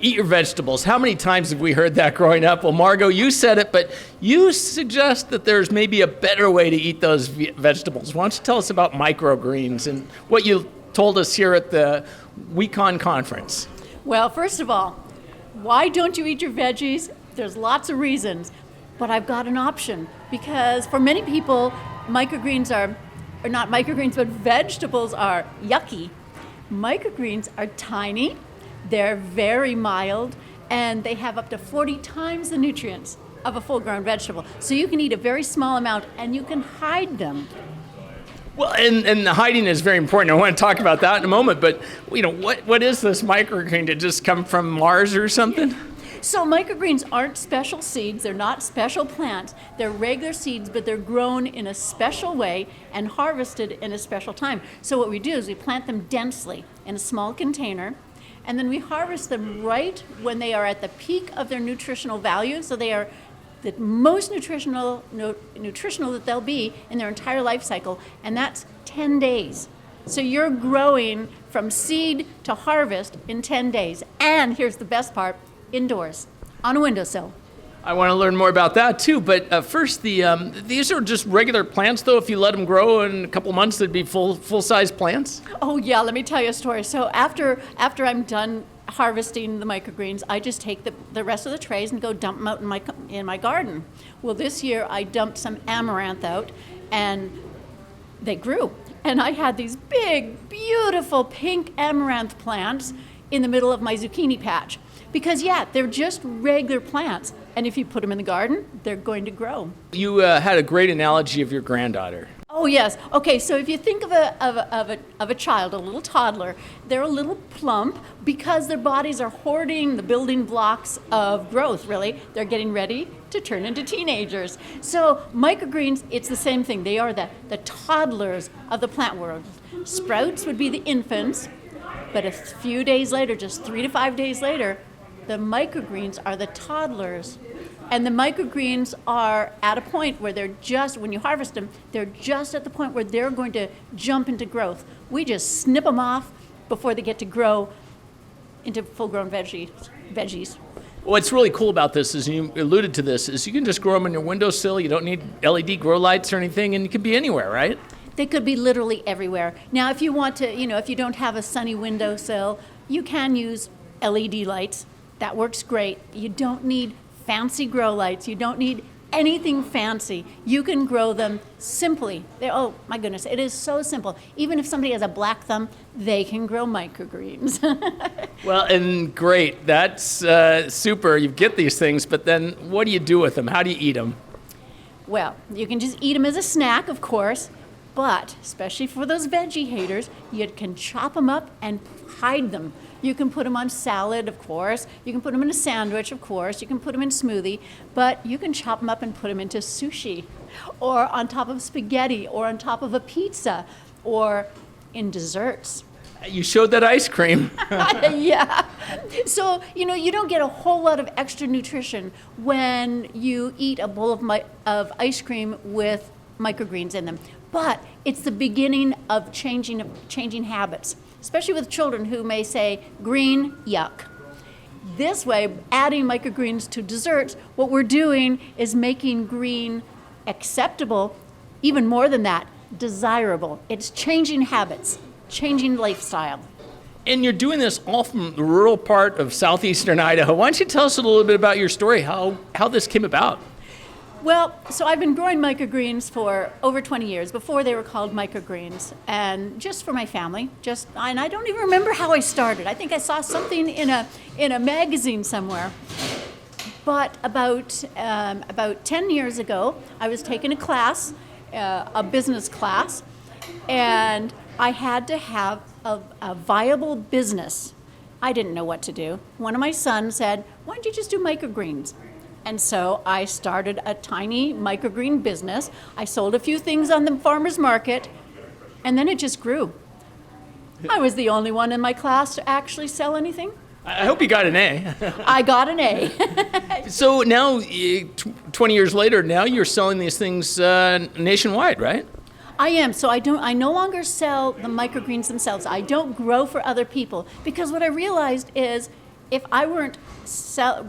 eat your vegetables. How many times have we heard that growing up? Well, Margo, you said it, but you suggest that there's maybe a better way to eat those vegetables. Why don't you tell us about microgreens and what you told us here at the WeCon conference? Well, first of all, why don't you eat your veggies? There's lots of reasons, but I've got an option because for many people, microgreens are not microgreens, but vegetables are yucky. Microgreens are tiny, they're very mild, and they have up to 40 times the nutrients of a full-grown vegetable. So you can eat a very small amount and you can hide them. Well, and the hiding is very important. I want to talk about that in a moment, but what is this microgreen? Did it just come from Mars or something? So microgreens aren't special seeds, they're not special plants, they're regular seeds, but they're grown in a special way and harvested in a special time. So what we do is we plant them densely in a small container, and then we harvest them right when they are at the peak of their nutritional value, so they are the most nutritional that they'll be in their entire life cycle, and that's 10 days. So you're growing from seed to harvest in 10 days. And here's the best part, indoors, on a windowsill. I want to learn more about that too, but first, these are just regular plants though. If you let them grow in a couple months, they'd be full-size plants? Oh yeah, let me tell you a story. So after I'm done harvesting the microgreens, I just take the rest of the trays and go dump them out in my garden. Well, this year I dumped some amaranth out and they grew. And I had these big, beautiful pink amaranth plants in the middle of my zucchini patch. Because, yeah, they're just regular plants. And if you put them in the garden, they're going to grow. You had a great analogy of your granddaughter. Oh, yes. Okay, so if you think of a child, a little toddler, they're a little plump because their bodies are hoarding the building blocks of growth, really. They're getting ready to turn into teenagers. So microgreens, it's the same thing. They are the toddlers of the plant world. Sprouts would be the infants, but a few days later, just 3 to 5 days later, the microgreens are the toddlers. And the microgreens are at a point where they're just, when you harvest them, they're just at the point where they're going to jump into growth. We just snip them off before they get to grow into full-grown veggies. What's really cool about this is, you alluded to this, is you can just grow them on your windowsill. You don't need LED grow lights or anything, and you can be anywhere, right? They could be literally everywhere. Now, if you want to, if you don't have a sunny windowsill, you can use LED lights. That works great. You don't need fancy grow lights. You don't need anything fancy. You can grow them simply. Oh my goodness, it is so simple. Even if somebody has a black thumb, they can grow microgreens. Well, and great. That's super. You get these things, but then what do you do with them? How do you eat them? Well, you can just eat them as a snack, of course, but especially for those veggie haters, you can chop them up and hide them. You can put them on salad, of course. You can put them in a sandwich, of course. You can put them in smoothie, but you can chop them up and put them into sushi, or on top of spaghetti, or on top of a pizza, or in desserts. You showed that ice cream. Yeah. So, you don't get a whole lot of extra nutrition when you eat a bowl of ice cream with microgreens in them. But it's the beginning of changing habits, especially with children who may say, green, yuck. This way, adding microgreens to desserts, what we're doing is making green acceptable, even more than that, desirable. It's changing habits, changing lifestyle. And you're doing this all from the rural part of southeastern Idaho. Why don't you tell us a little bit about your story, how this came about? Well, so I've been growing microgreens for over 20 years, before they were called microgreens, and just for my family. And I don't even remember how I started. I think I saw something in a magazine somewhere. But about 10 years ago, I was taking a class, a business class, and I had to have a viable business. I didn't know what to do. One of my sons said, "Why don't you just do microgreens?" And so I started a tiny microgreen business. I sold a few things on the farmer's market, and then it just grew. I was the only one in my class to actually sell anything. I hope you got an A. I got an A. So now, 20 years later, now you're selling these things nationwide, right? I am. So I no longer sell the microgreens themselves. I don't grow for other people, because what I realized is if I weren't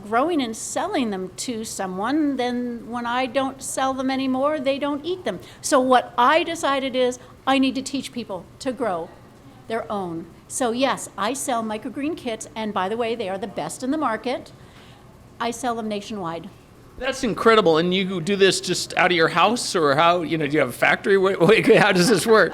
growing and selling them to someone, then when I don't sell them anymore, they don't eat them. So what I decided is I need to teach people to grow their own. So yes, I sell microgreen kits, and by the way, they are the best in the market. I sell them nationwide. That's incredible. And you do this just out of your house, or how, do you have a factory? How does this work?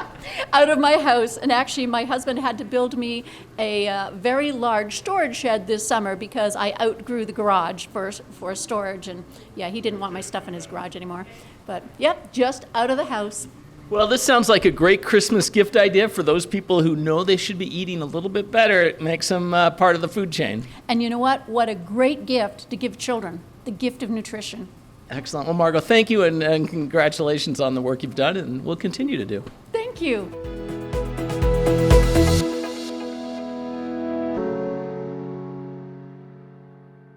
Out of my house. And actually, my husband had to build me a very large storage shed this summer because I outgrew the garage for storage. And yeah, he didn't want my stuff in his garage anymore. But yep, just out of the house. Well, this sounds like a great Christmas gift idea for those people who know they should be eating a little bit better. It makes them part of the food chain. And you know what? What a great gift to give children. The gift of nutrition. Excellent. Well, Margo, thank you, and congratulations on the work you've done, and we'll continue to do. Thank you.